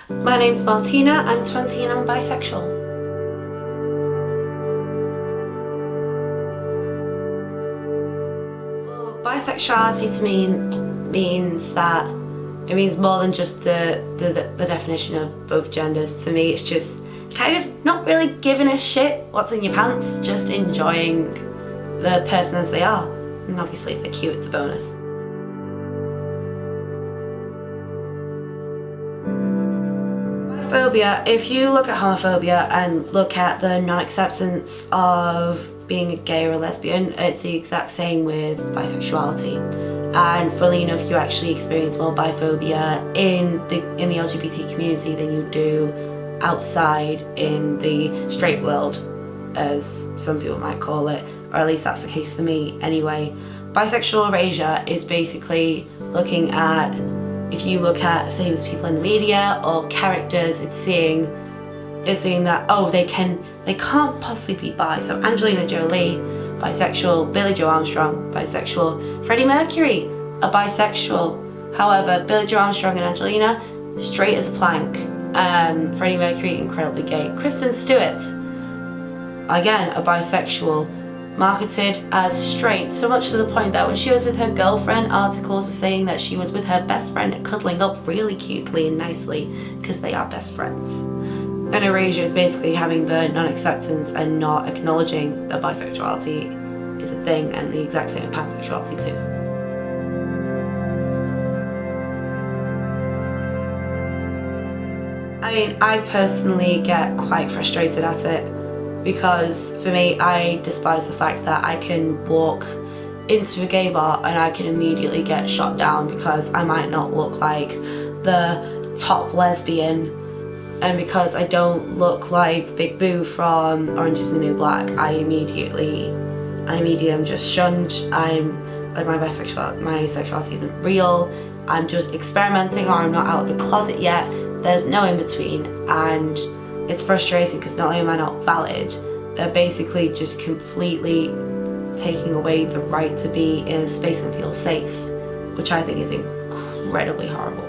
My name's Martina, I'm 20 and I'm bisexual. Well, bisexuality to me means that it means more than just the definition of both genders. To me, it's just kind of not really giving a shit what's in your pants, just enjoying the person as they are. And obviously if they're cute, it's a bonus. Biphobia, if you look at homophobia and look at the non-acceptance of being a gay or a lesbian, it's the exact same with bisexuality. And funnily enough, you actually experience more biphobia in the LGBT community than you do outside in the straight world, as some people might call it, or at least that's the case for me anyway. Bisexual erasure is basically looking at, if you look at famous people in the media or characters, it's seeing that, oh, they can't possibly be bi. So Angelina Jolie, bisexual. Billie Joe Armstrong, bisexual. Freddie Mercury, a bisexual. However, Billie Joe Armstrong and Angelina, straight as a plank. Freddie Mercury, incredibly gay. Kristen Stewart, again, a bisexual, marketed as straight, so much to the point that when she was with her girlfriend, articles were saying that she was with her best friend cuddling up really cutely and nicely because they are best friends. And erasure is basically having the non-acceptance and not acknowledging that bisexuality is a thing, and the exact same with pansexuality too. I mean, I personally get quite frustrated at it because for me, I despise the fact that I can walk into a gay bar and I can immediately get shot down because I might not look like the top lesbian, and because I don't look like Big Boo from Orange is the New Black, I immediately am just shunned. I'm like, my sexuality isn't real, I'm just experimenting, or I'm not out of the closet yet. There's no in between, and it's frustrating because not only am I not valid, they're basically just completely taking away the right to be in a space and feel safe, which I think is incredibly horrible.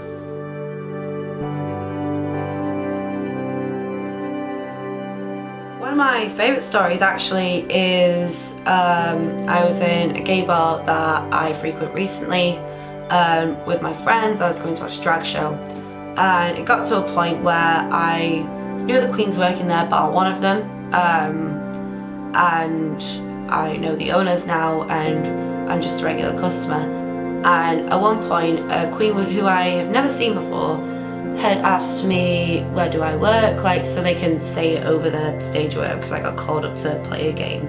One of my favourite stories actually is I was in a gay bar that I frequent recently with my friends. I was going to watch a drag show, and it got to a point where I knew the queens working there, bar one of them, and I know the owners now, and I'm just a regular customer. And at one point, a queen who I have never seen before had asked me, where do I work, like, so they can say it over the stage or whatever, because I got called up to play a game.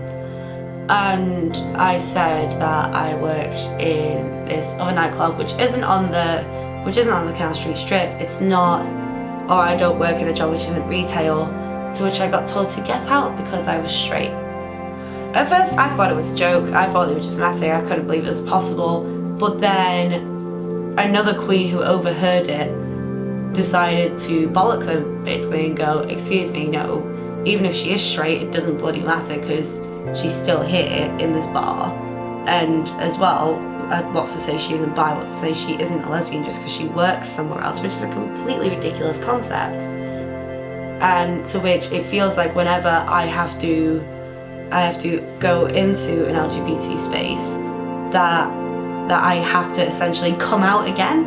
And I said that I worked in this other nightclub, which isn't on the Canal Street Strip. It's not, or I don't work in a job which isn't retail, to which I got told to get out because I was straight. At first I thought it was a joke, I thought they were just messing, I couldn't believe it was possible, but then another queen who overheard it decided to bollock them basically and go, excuse me, no, even if she is straight, it doesn't bloody matter because she's still here in this bar. And as well, what's to say she isn't bi, what's to say she isn't a lesbian just because she works somewhere else, which is a completely ridiculous concept. And to which it feels like whenever I have to go into an LGBT space, that I have to essentially come out again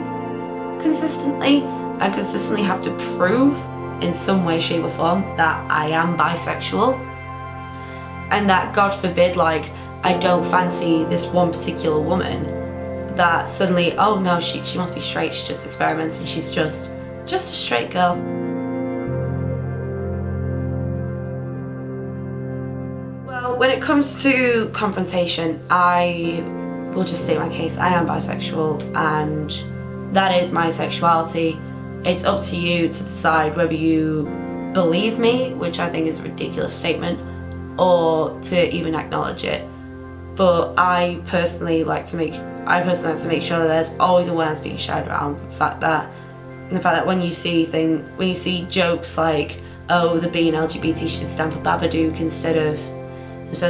consistently, and consistently have to prove in some way, shape or form that I am bisexual, and that, God forbid, like, I don't fancy this one particular woman, that suddenly, oh no, she must be straight, she's just experimenting, she's just a straight girl. Well, when it comes to confrontation, I will just state my case. I am bisexual, and that is my sexuality. It's up to you to decide whether you believe me, which I think is a ridiculous statement, or to even acknowledge it. But I personally like to make sure that there's always awareness being shared around the fact that when you see jokes like, oh, the being LGBT should stand for Babadook instead of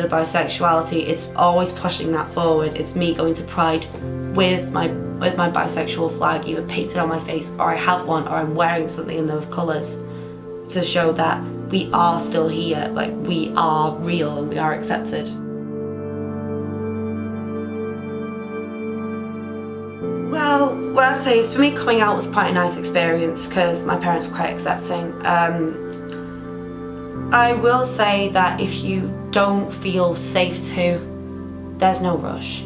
bisexuality, it's always pushing that forward. It's me going to Pride with my with my bisexual flag either painted on my face, or I have one, or I'm wearing something in those colours to show that we are still here, like we are real and we are accepted. Well, what I'd say is for me, coming out was quite a nice experience because my parents were quite accepting. I will say that if you don't feel safe to, there's no rush.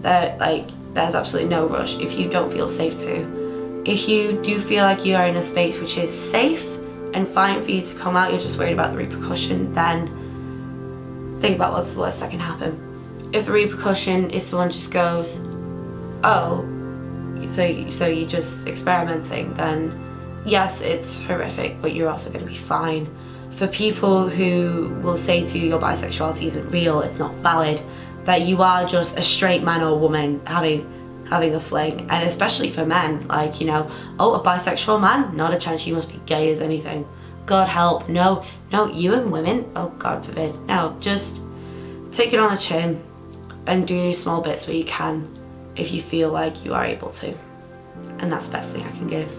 There's absolutely no rush if you don't feel safe to. If you do feel like you are in a space which is safe and fine for you to come out, you're just worried about the repercussion, then think about what's the worst that can happen. If the repercussion is someone just goes, oh, so you're just experimenting, then yes, it's horrific, but you're also going to be fine. For people who will say to you your bisexuality isn't real, it's not valid, that you are just a straight man or woman having a fling, and especially for men, like, you know, oh, a bisexual man, not a chance, you must be gay as anything. God help, no, you and women, oh God forbid. No, just take it on the chin and do small bits where you can if you feel like you are able to. And that's the best thing I can give.